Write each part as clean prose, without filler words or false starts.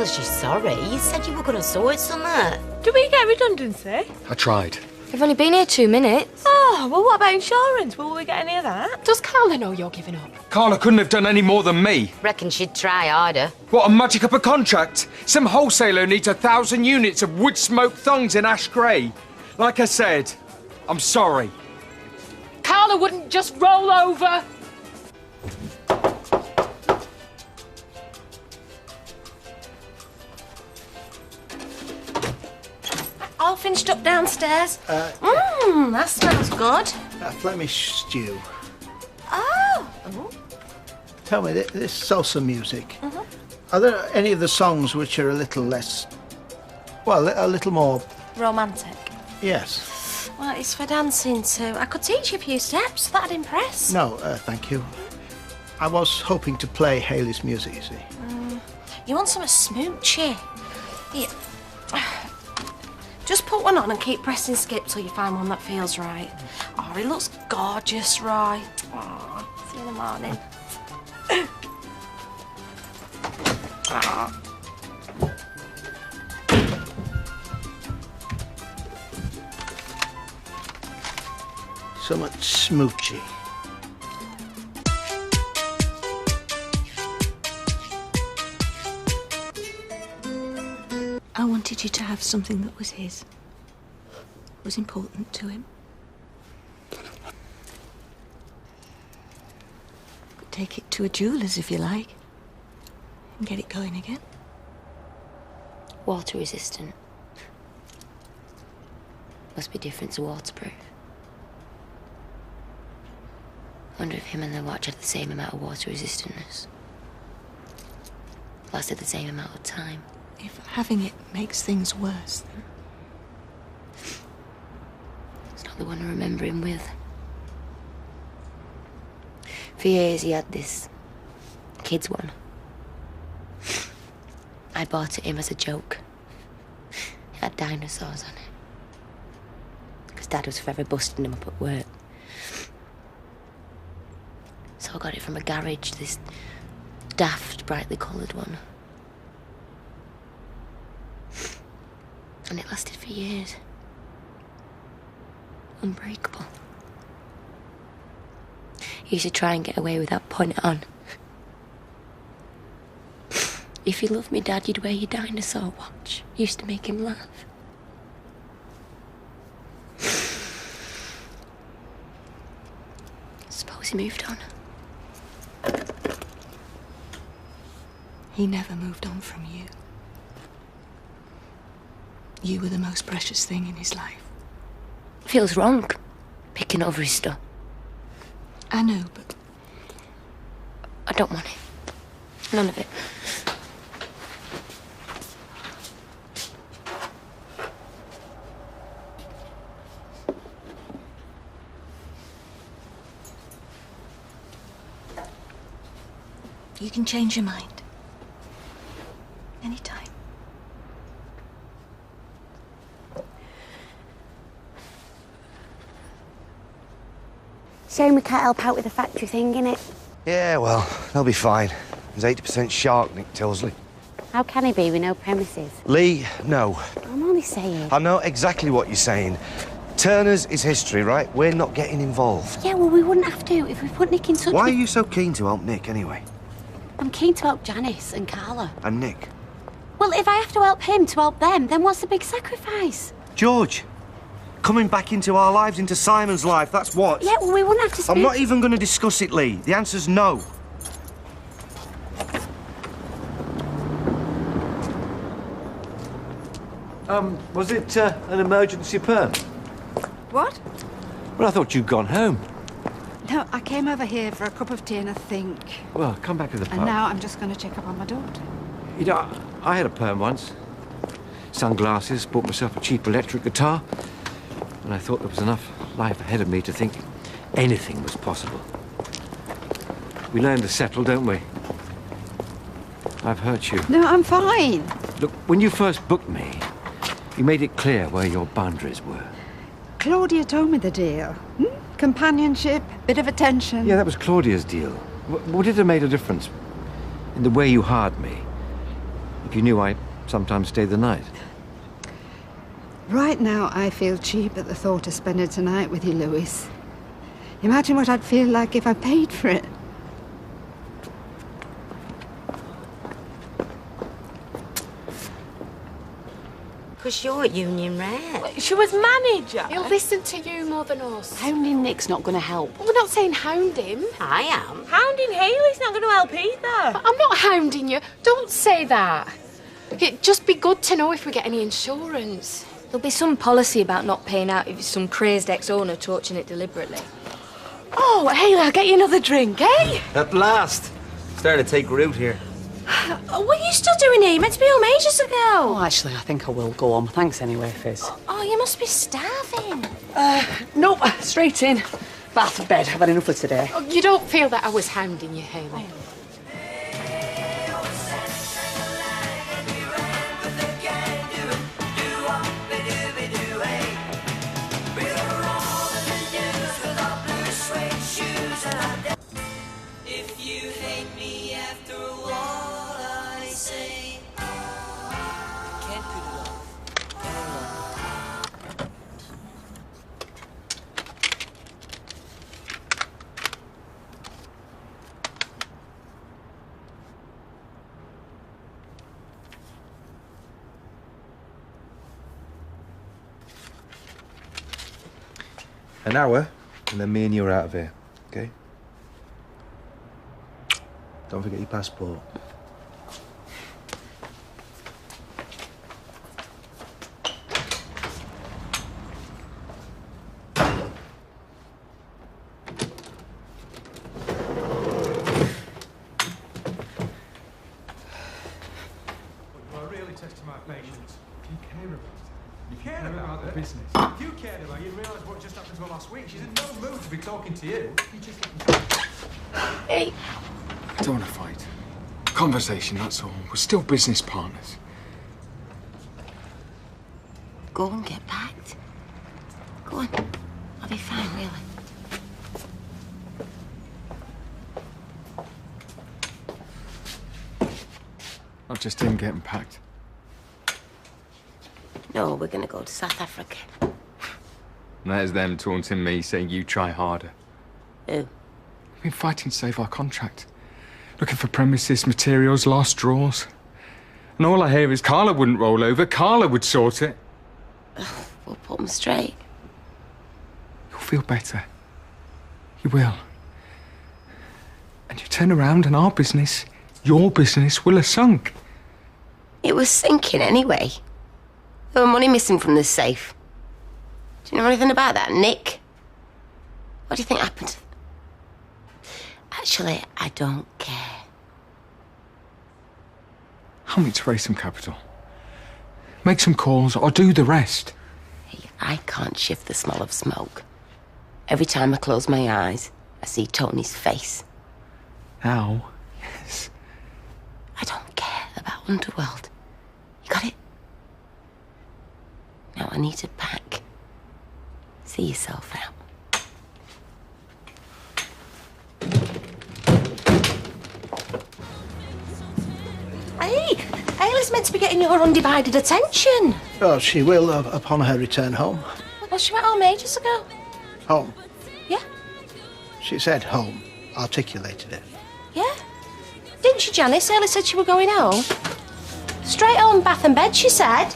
us she's sorry. You said you were going to sort something. Did we get redundancy? I tried. We've only been here 2 minutes. Oh, well, what about insurance? Will we get any of that? Does Carla know you're giving up? Carla couldn't have done any more than me. Reckon she'd try harder. What, and magic up a contract? Some wholesaler needs 1,000 units of wood smoke thongs in ash grey. Like I said, I'm sorry. Carla wouldn't just roll over. All finished up downstairs. That smells good. Flemish stew. Oh. Tell me, this salsa music, are there any of the songs which are a little less, well, a little more... Romantic. Yes. Well, it's for dancing too. I could teach you a few steps. That'd impress. No, thank you. I was hoping to play Hayley's music, you see. You want some smoochy? Here. Just put one on and keep pressing skip till you find one that feels right. Oh, he looks gorgeous, Roy. Oh, see you in the morning. Oh. So much smoochy. I wanted you to have something that was his, was important to him. Could take it to a jeweller's if you like, and get it going again. Water resistant. Must be different to waterproof. Wonder if him and the watch had the same amount of water resistantness. Lasted the same amount of time. If having it makes things worse, then... It's not the one I remember him with. For years he had this kids one. I bought it him as a joke. It had dinosaurs on it. Because Dad was forever busting them up at work. So I got it from a garage, this daft, brightly coloured one. And it lasted for years. Unbreakable. He used to try and get away without putting it on. If you loved me, Dad, you'd wear your dinosaur watch. Used to make him laugh. Suppose he moved on. He never moved on from you. You were the most precious thing in his life. Feels wrong, picking over his stuff. I know, but... I don't want it. None of it. You can change your mind. Anytime. Shame we can't help out with the factory thing, innit? Yeah, well, they'll be fine. There's 80% shark, Nick Tilsley. How can he be with no premises? Lee, no. I'm only saying. I know exactly what you're saying. Turner's is history, right? We're not getting involved. Yeah, well, we wouldn't have to if we put Nick in touch Why with... are you so keen to help Nick, anyway? I'm keen to help Janice and Carla. And Nick? Well, if I have to help him to help them, then what's the big sacrifice? George, coming back into our lives, into Simon's life, that's what. Yeah, well, we wouldn't have to speak... I'm not even going to discuss it, Lee. The answer's no. Was it an emergency perm? What? Well, I thought you'd gone home. No, I came over here for a cup of tea and a think. Well, come back to the pub. And now I'm just going to check up on my daughter. You know, I had a perm once. Sunglasses, bought myself a cheap electric guitar, and I thought there was enough life ahead of me to think anything was possible. We learn to settle, don't we? I've hurt you. No, I'm fine. Look, when you first booked me, you made it clear where your boundaries were. Claudia told me the deal. Companionship, bit of attention. Yeah, that was Claudia's deal. Would it have made a difference in the way you hired me? you knew I sometimes stayed the night. Right now, I feel cheap at the thought of spending tonight with you, Louis. Imagine what I'd feel like if I paid for it. Because you're union rep. She was manager. He'll listen to you more than us. Hounding Nick's not going to help. We're not saying hound him. I am. Hounding Haley's not going to help either. I'm not hounding you. Don't say that. It'd just be good to know if we get any insurance. There'll be some policy about not paying out if it's some crazed ex-owner torching it deliberately. Oh, Haley, I'll get you another drink, eh? At last! Starting to take root here. What are you still doing here? You meant to be home ages ago. Oh, actually, I think I will go on. Thanks anyway, Fizz. Oh, you must be starving. Nope, straight in. Bath and bed. I've had enough for today. Oh, you don't feel that I was hounding you, Haley? An hour, and then me and you are out of here, okay? Don't forget your passport. If you cared about it, you'd realise what just happened to her last week. She's in no mood to be talking to you. You just Hey. I don't want to fight. Conversation, that's all. We're still business partners. Go and get packed. Go on. I'll be fine, really. Not just him getting packed. No, we're going to go to South Africa. And there's them taunting me, saying you try harder. Who? We've been fighting to save our contract. Looking for premises, materials, last draws. And all I hear is Carla wouldn't roll over, Carla would sort it. We'll put them straight. You'll feel better. You will. And you turn around and our business, your business, will have sunk. It was sinking anyway. There was money missing from the safe. Do you know anything about that, Nick? What do you think happened? Actually, I don't care. Help me to raise some capital. Make some calls or do the rest. Hey, I can't shift the smell of smoke. Every time I close my eyes, I see Tony's face. Now, yes. I don't care about Underworld. You got it? Now I need to pack. See yourself out. Hey, Haley's meant to be getting your undivided attention. Oh, she will upon her return home. Well, she went home ages ago. Home. Yeah? She said home. Articulated it. Yeah? Didn't she, Janice? Haley said she were going home. Straight home, bath and bed, she said.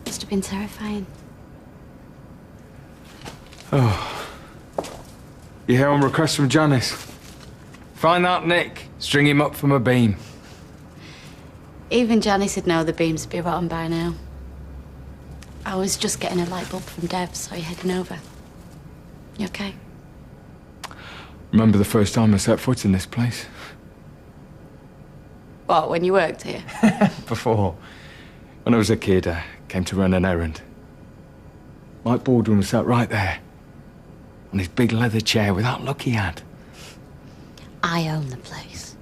Must have been terrifying. Oh. You hear on request from Janice? Find that Nick. String him up from a beam. Even Janice would know the beams would be rotten by now. I was just getting a light bulb from Dev, so you're heading over. You okay? Remember the first time I set foot in this place? What, when you worked here? Before. When I was a kid, I came to run an errand. Mike Baldwin was sat right there. On his big leather chair with that look he had. I own the place.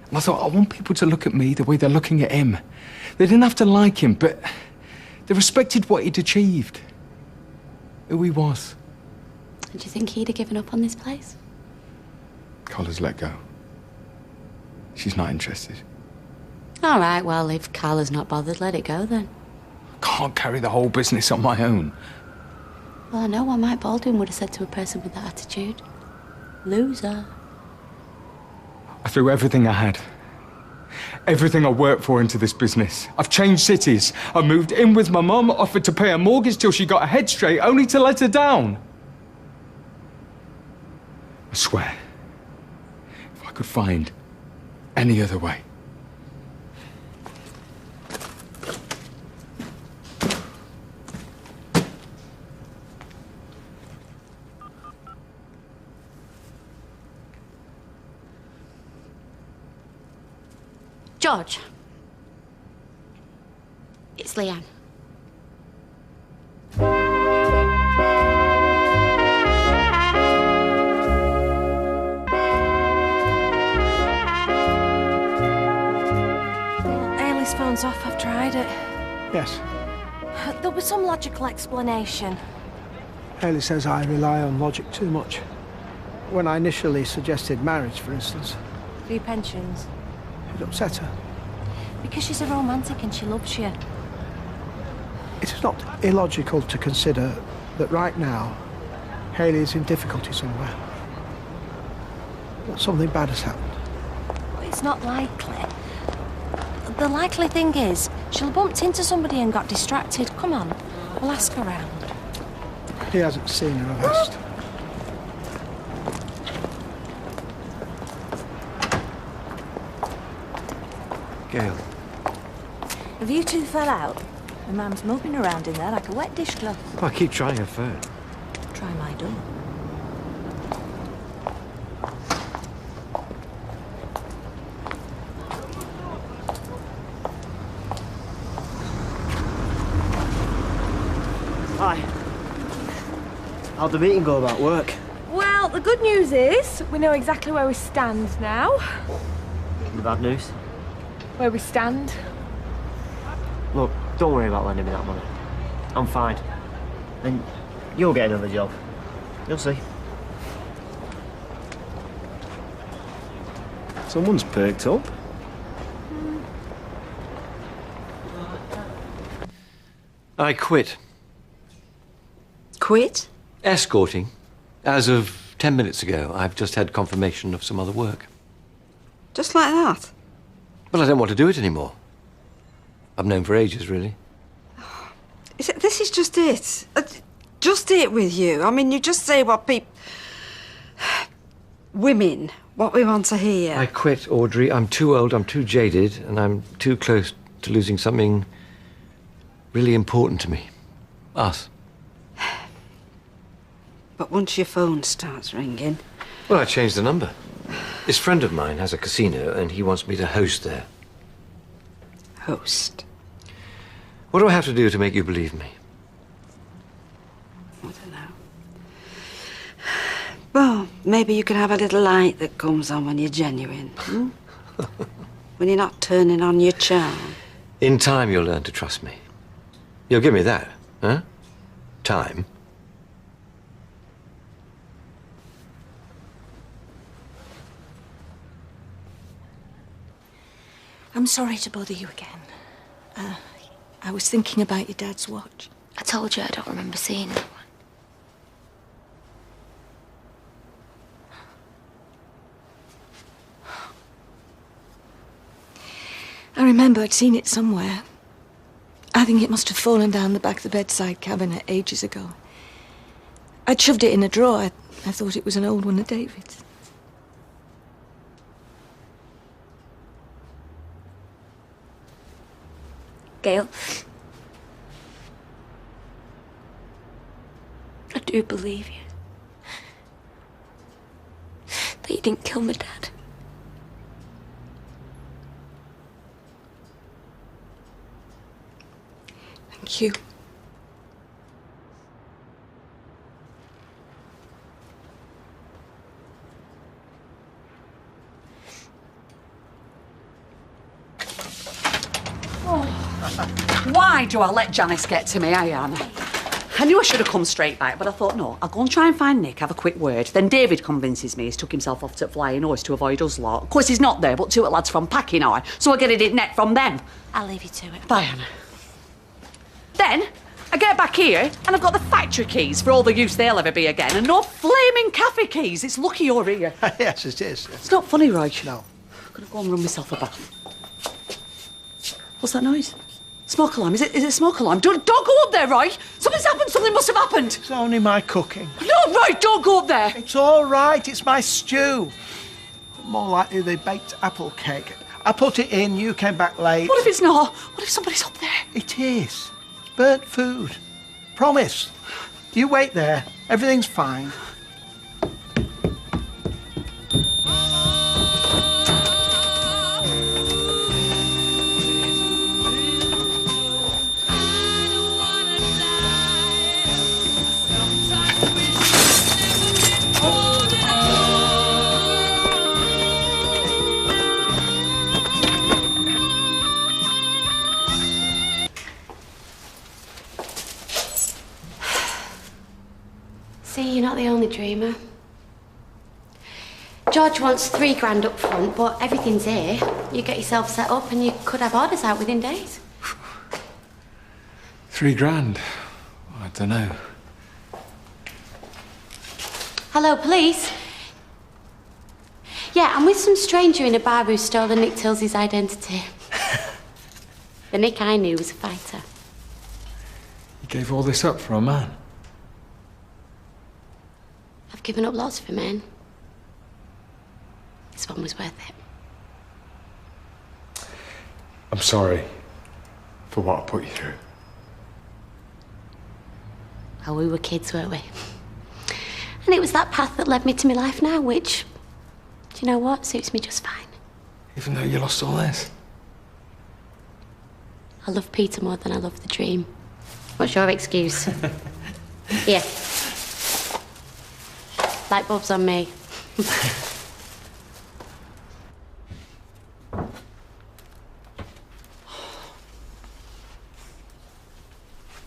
And I thought, I want people to look at me the way they're looking at him. They didn't have to like him, but they respected what he'd achieved. Who he was. Do you think he'd have given up on this place? Carla's let go. She's not interested. All right, well, if Carla's not bothered, let it go then. I can't carry the whole business on my own. Well, I know what Mike Baldwin would have said to a person with that attitude. Loser. I threw everything I had. Everything I worked for into this business. I've changed cities. I moved in with my mum, offered to pay her mortgage till she got her head straight, only to let her down. I swear, if I could find any other way. George. It's Leanne. Ailey's phone's off, I've tried it. Yes. There'll be some logical explanation. Haley says I rely on logic too much. When I initially suggested marriage, for instance, 3 pensions. it upset her. Because she's a romantic and she loves you. It is not illogical to consider that right now, Haley is in difficulty somewhere. That something bad has happened. But it's not likely. The likely thing is, she'll have bumped into somebody and got distracted. Come on, we'll ask around. He hasn't seen her, I've asked. Gail. Have you two fell out? My mum's moping around in there like a wet dishcloth. Oh, I keep trying her phone. Try my door. Hi. How'd the meeting go about work? Well, the good news is we know exactly where we stand now. The bad news? Where we stand. Look, don't worry about lending me that money. I'm fine. And you'll get another job. You'll see. Someone's perked up. I quit. Quit? Escorting. As of 10 minutes ago, I've just had confirmation of some other work. Just like that? Well, I don't want to do it anymore. I've known for ages, really. This is just it. Just it with you. I mean, you just say what people... Women, what we want to hear. I quit, Audrey. I'm too old, I'm too jaded, and I'm too close to losing something really important to me. Us. But once your phone starts ringing... Well, I changed the number. This friend of mine has a casino, and he wants me to host there. Host? What do I have to do to make you believe me? I don't know. Well, maybe you could have a little light that comes on when you're genuine. Hmm? When you're not turning on your charm. In time, you'll learn to trust me. You'll give me that, huh? Time. I'm sorry to bother you again. I was thinking about your dad's watch. I told you I don't remember seeing that one. I remember I'd seen it somewhere. I think it must have fallen down the back of the bedside cabinet ages ago. I'd shoved it in a drawer. I thought it was an old one of David's. Gail, I do believe you. That you didn't kill my dad. Thank you. Why do I let Janice get to me, eh, Anne? I knew I should have come straight back, but I thought, no, I'll go and try and find Nick, have a quick word. Then David convinces me he's took himself off to Flying Horse to avoid us lot. Of course, he's not there, but 2 lads from Packing Eye, so I get it in net from them. I'll leave you to it. Bye, Anna. Then, I get back here, and I've got the factory keys for all the use they'll ever be again, and no flaming cafe keys. It's lucky you're here. Yes, it is. It's not funny, Roy. No. I'm going to go and run myself a bath. What's that noise? Smoke alarm. Is it a smoke alarm? Don't go up there, Roy. Something's happened. Something must have happened. It's only my cooking. No, Roy, don't go up there. It's all right. It's my stew. More likely the baked apple cake. I put it in, you came back late. What if it's not? What if somebody's up there? It is. It's burnt food. Promise. You wait there. Everything's fine. See, you're not the only dreamer. George wants £3 up front, but everything's here. You get yourself set up and you could have orders out within days. £3? I don't know. Hello, police. Yeah, I'm with some stranger in a bar who stolen Nick Tills's identity. The Nick I knew was a fighter. You gave all this up for a man? I've given up lots for men. This one was worth it. I'm sorry for what I put you through. Well, we were kids, weren't we? And it was that path that led me to my life now, which, do you know what, suits me just fine. Even though you lost all this? I love Peter more than I love the dream. What's your excuse? Here. Light bulbs on me.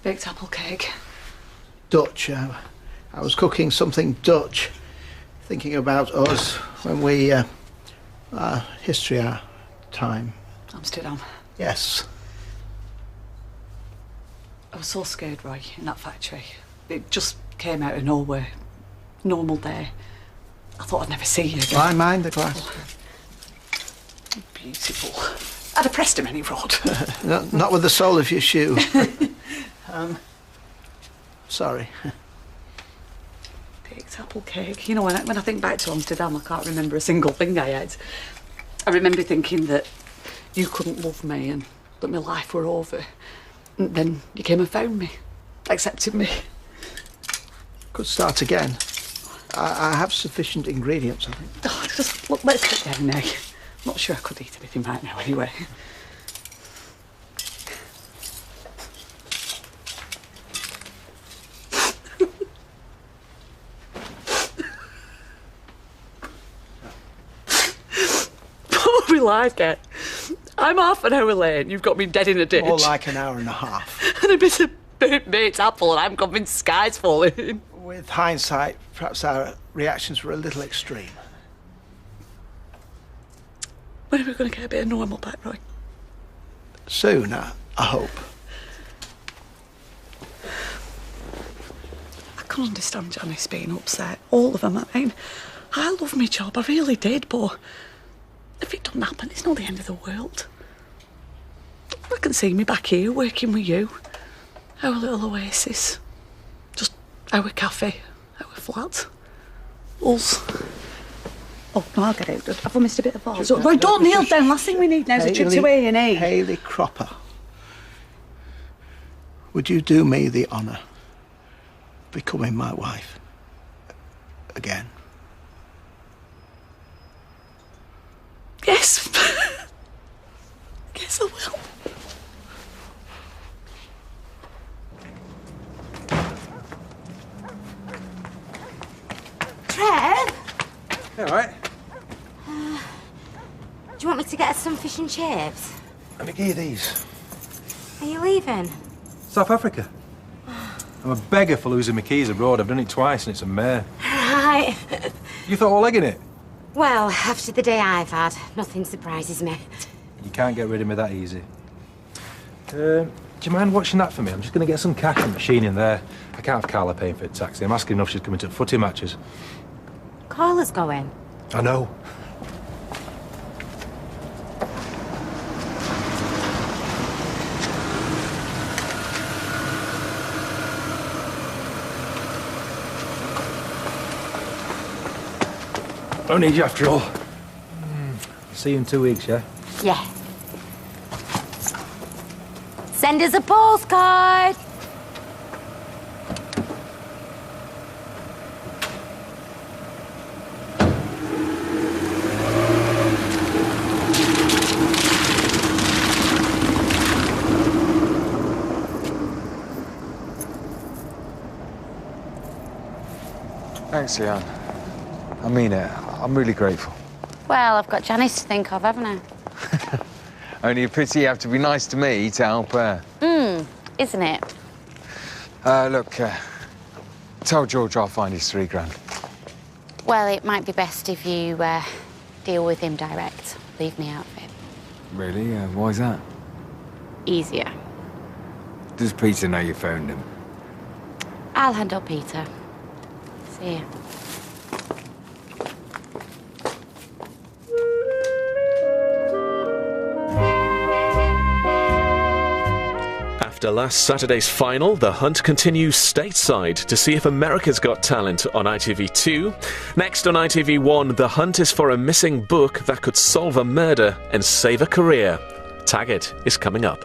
Baked apple cake. Dutch. I was cooking something Dutch, thinking about us when we, our history, our time. Amsterdam. Yes. I was so scared, Roy, in that factory. It just came out of nowhere. Normal day. I thought I'd never see you again. I mind the glass. Beautiful. I'd have pressed him any rod. Not with the sole of your shoe. Sorry. Baked apple cake. You know, when I think back to Amsterdam, I can't remember a single thing I ate. I remember thinking that you couldn't love me and that my life were over. And then you came and found me, accepted me. Could start again. I have sufficient ingredients, I think. Oh, just look, let's sit down now. I'm not sure I could eat anything right now anyway. Poor like it. I'm half an hour late and you've got me dead in a ditch. More like an hour and a half. And a bit of burnt baked apple and I'm convinced the sky's falling. With hindsight, perhaps our reactions were a little extreme. When are we going to get a bit of normal back, Roy? Soon, I hope. I can understand Janice being upset. All of them. I mean, I love my job, I really did, but if it doesn't happen, it's not the end of the world. I can see me back here working with you. Our little oasis. Just our cafe, our flat. Us. Oh, Margaret, have I missed a bit of balls? Roy, don't kneel down. Last thing we need now is a trip to A&E. Hayley Cropper. Would you do me the honour of becoming my wife again? Yes. Yes, I will. Trev? All right. Do you want me to get us some fish and chips? Let me get you these. Are you leaving? South Africa. I'm a beggar for losing my keys abroad. I've done it twice and it's a mare. Right. You thought of legging it? Well, after the day I've had, nothing surprises me. You can't get rid of me that easy. Do you mind watching that for me? I'm just going to get some cash from the machine in there. I can't have Carla paying for the taxi. I'm asking enough she's coming to footy matches. Carla's going. I know. Don't need you after all. See you in 2 weeks, yeah? Yeah. Send us a postcard. Thanks, Leanne. I mean it. I'm really grateful. Well, I've got Janice to think of, haven't I? Only a pity you have to be nice to me to help her. Isn't it? Look, tell George I'll find his £3 grand. Well, it might be best if you deal with him direct. Leave me out of it. Really? Why's that? Easier. Does Peter know you phoned him? I'll handle Peter. See ya. After last Saturday's final, the hunt continues stateside to see if America's Got Talent on ITV2. Next on ITV1, the hunt is for a missing book that could solve a murder and save a career. Taggart is coming up.